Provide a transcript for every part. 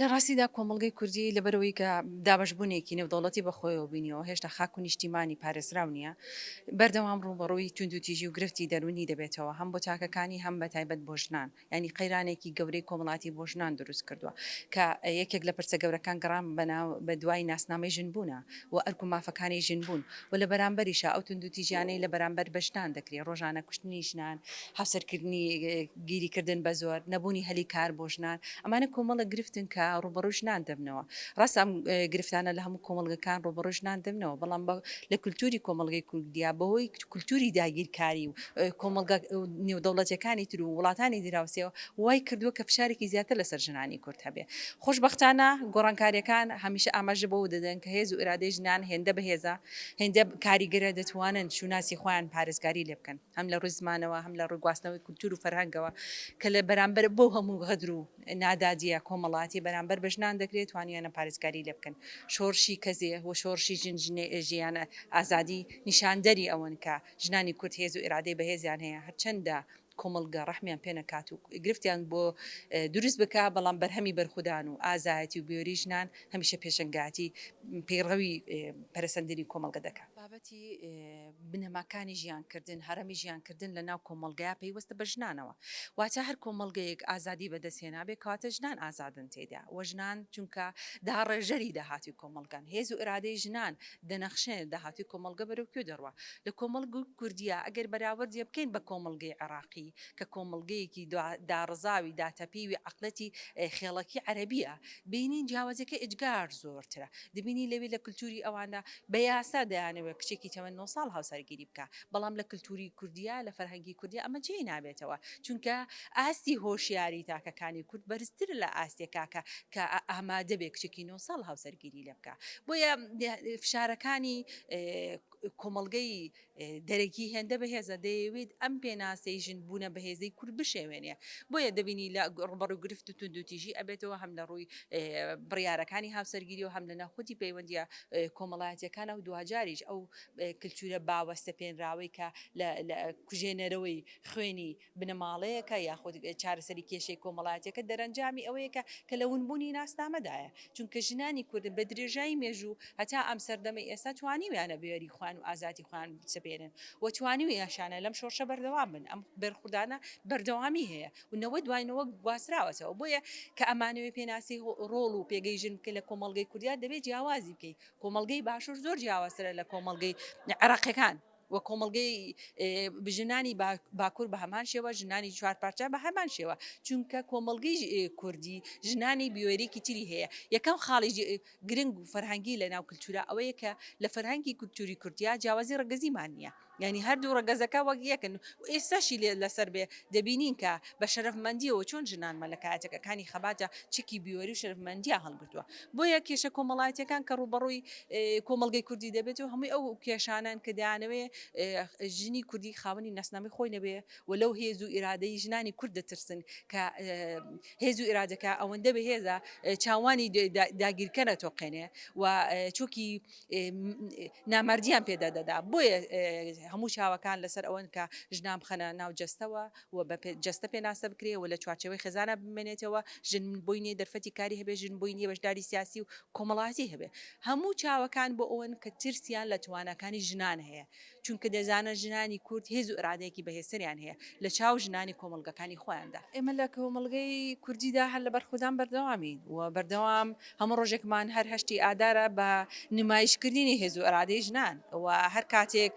لە ڕاستیدا کۆمەڵگەی کوردی لەبەرەوەی کە دابەشبوونێکی نێودەوڵەتی بەخۆیەوە بینیەوە هێشتا خاک و نیشتیمانی پارێزراو نییە بەردەوام ڕوبەڕووی تونند و تیژی و گرفتی دەرونی دەبێتەوە هەم بۆ تاکەکانی هەم بە تایبەت بۆ ژنان ینی قەیرانێکی گەورەی کۆمەڵاتی بۆ ژنان دروست کردووە کە یەکێک لە پرسە گەورەکان گەڕام بە دوای ناسنامەی ژنبوونە و ئەرک و مافەکانی ژنبوون و لە بەرامبەریشە ئەو تونند و تیژیانەی لە بەرامبەر بە ژنان دەکرێت ڕۆژانە کوشتنی ژنان هاوسەرکردنی گیریکردن بە زۆر نەبوونی هەلی کار بۆ ژنان ئەمانە کۆمەڵە گرفتن کە ڕوبەڕوو ژنان دەبنەوە ڕاست ئەم گرفتانە لە هەموو کۆمەڵگەکان ڕۆبەڕۆ ژنان دەبنەوە بەڵام لە کولتوری کۆمەڵگەی کوردیا بەهۆی کولتوری داگیرکاری و کۆمەلگا نێودەوڵەتیەکانی تر و وڵاتانی دراوسێەوە وای کردووە کە فشارێکی زیاتر لەسەر ژنانی کورد هەبێ خۆشبەختانە گۆڕانکاریەکان هەمیشە ئاماژە بەوە دەدەن کە هێز و ئرادەی ژنان هێندە بەهێزە هێندە کاریگەرە دەتوانن شوناسی خۆیان پارێزگاری لێ بکەن هەم لە ڕووی زمانەوە هەم لە ڕووی گواستنەوەی کولتور و فەرهەنگەوە کە لە بەرامبەر بۆ هەموو غەدر و نادادیە کۆمەڵاتی بەرامبەر بە ژنان دەکرێت توانیانە پارێزگاری لێ بکەن شۆڕشی کەزێ و شۆڕشی ژیانە ئازادی نیشاندەری ئەوەن کە ژنانی کورد هێز و ئێرادەی بەهێزیان هەیە هەرچەندە کۆمەلگا ڕەحمیان پێنەکات و گرفتیان بۆ دروست بکە بەڵام بەرهەمی بەرخودان و ئازایەتی و بیۆری ژنان هەمیشە پێشنگاتی پەیڕەوی پەرسەندنی کۆمەلگە دەکات بابەتی بنەماکانی ژیانکردن هەرەمی ژیانکردن لە ناو کۆمەلگەیە پێیوەستە بە ژنانەوە واتە هەر کۆمەلگەیەک ئازادی بەدەستهێنا بێ کاتە ژنان ئازادن تێدا وە ژنان چونکە داڕێژەری داهاتی کۆمەلگان هێز و ئرادەی ژنان دەنەخشێن داهاتی کۆمەلگە بەرەوکوێ دەڕوە لە کۆمەلگ و کوردیا ئەگەر بەراوردیە بکەین بە کۆمەلگەی عێراقی کە کۆمەلگەیەکی داڕزاوی داتەپیوی عقلەتی خێڵەکی عەرەبیە بینین جیاوازەکە ئجگار زۆرترە دەبینی لەوێ لە کولتوری ئەوانە بە یاسا دەیانەوە کچێکی تەمەن 9 ساڵ هاوسەرگیری بکە بەڵام لە کولتوری کوردیا لە فەرهەنگی کوردیا ئەمە جێ نابێتەوە چونکە ئاستی هۆشیاری تاکەکانی کورد بەرزتر لە ئاستێکاکە کە ئامادە بێ کچێکی 9 ساڵ هاوسەرگیری لێ بکە بۆیە فشارەکانی کۆمەلگەی دەرەکی هێندە بەهێزە دەیەوێت ئەم پێناسەی ژن بوونە بەهێزەی کورد بشێوێنێ بۆیە دەبینی لە ڕوبەڕ و گرفت و تونند و تیژی ئەبێتەوە هەم لە ڕووی بڕیارەکانی هاوسەرگیری و هەم لە ناخودی پەیوەندیە کۆمەڵایەتەکانە و دوجاریش ئەو کللتورە باوەستە پێنراوەی کە لە کوژێنەرەوەی خوێنی بنەماڵەیەەکە یاخود چارەسەری کێشەی کۆمەڵاتەکە دەرەنجامی ئەوەیەکە کە لە ونبوونی ناسنامەدایە چونکە ژنانی کوردن بە درێژایی مێژوو هەتا ئەم سەردەمە ئێستا توانیویانە بێری خوان و ئازادی خوان سپێنن و توانیوی یاشانە لەم شۆرشە بەردەوام بن ئەم بەرخودانە بەردەوامی هەیە ونەوە دوایەوە گواستراوەتەوە بۆیە کە ئەمانەوێ پێناسی ڕۆڵ و پێگەیژن کە لە کۆمەلگەی کوردیا دەبێت جیاوازی بکەیت کۆمەلگەی باشوور زۆر جیاوازترە لە کۆمەلگەی عێراقیەکان وە کۆمەلگەی ژنانی باکوور بە هەمان شێوە ژنانی چوارپارچە بە هەمان شێوە چونکە کۆمەلگەی کوردی ژنانی بیۆرێکی تری هەیە یەکەم خاڵی گرنگ و فەرهەنگی لە ناو کللتورە ئەوەیە کە لە فەرهەنگی کولتوری کوردیا جیاوازی ڕگەزیمان نییە ینی هەردوو ڕگەزەکە وەک یەکن ئێستاشی لەسەر بێ دەبینین کە بە شەرەفمەندیەوە چۆن ژنان مەلەکایەتەکەەکانی خەباتە چکی بیۆری و شەرفمەندیا هەڵگرتووە بۆیە کێشە کۆمەڵایەتەکان کە ڕوبەڕووی کۆمەلگەی کوردی دەبێت و هەمووی ئەو کێشانان کە دەیانەوێ ژنی کوردی خاوەنی نەسنامی خۆی نەبێ و لەو هێز و ئیرادەی ژنانی کورد دەترسن کە هێز و ئیرادەکە ئەوەندە بەهێزە چاوانی داگیرکەرە تۆقێنێ و چۆکی نامردیان پێدا دەدا بۆیە هەموو چاوەکان لەسەر ئەوەن کە ژنام خەنە ناو جەستەوە و بە جەستە پێناسە بکرێ و لە چوارچەوەی خزانە بمێنێتەوە ژن بووینێ دەرفەتی کاری هەبێ ژن بووینی بەشداری سیاسی و کۆمەڵاتی هەبێ هەموو چاوەکان بۆ ئەوەن کە ترسیان لە توانەکانی ژنان هەیە چونکە دەزانە ژنانی کورد هێز و ئرادەیەکی بەهێزتریان هەیە لە چاو ژنانی کۆمەلگەکانی خۆیاندا ئێمە لە کۆمەلگەی کوردیدا هەر لە بەرخودان بەردەوامین و بەردەوام هەموو ڕۆژێکمان هەر هەشتی ئادارە بە نمایشکردنی هێز و ئرادەی ژنان و هەر کاتێک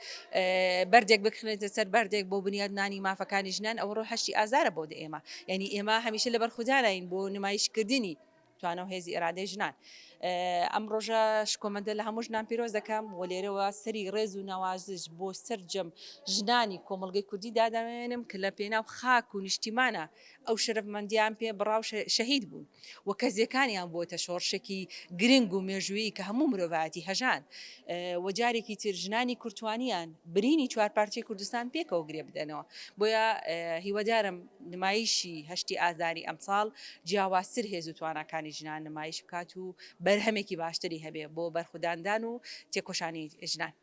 بەردێک بکرێتە سەر بەردێک بۆ بنیادنانی مافەکانی ژنان ئەوە ڕۆ هەشتی ئازارە بۆ ئێمە یعنی ئێمە هەمیشە لە بەرخودانین بۆ نمایشکردنی توانە و هێزی ئرادەی ژنان ئەم ڕۆژە شکۆمەندە لە هەموو ژنان پیرۆز دەکەم و لێرەوە سەری ڕێز و ناوازش بۆ سەررجەم ژنانی کۆمەلگەی کوردی دادامێنم کە لە پێناو خاک و نیشتیمانە ئەو شەرفمەندیان پێ بڕاو شەهید بوون و کەزیەکانیان بۆتە شۆڕشێکی گرنگ و مێژوویی کە هەموو مرۆڤاتی هەژان و جارێکی تر ژنانی کورتوانیان برینی چوارپارچەی کوردستان پێکەوە گرێ بدەنەوە بۆیە هیوادارم نمایشی هەشتی ئازاری ئەمساڵ جیاوازتر هێز و توانەکانی ژنان نمایش بکات و بەرهەمێکی باشتری هەبێ بۆ بەرخوداندان و تێکۆشانی ژنان.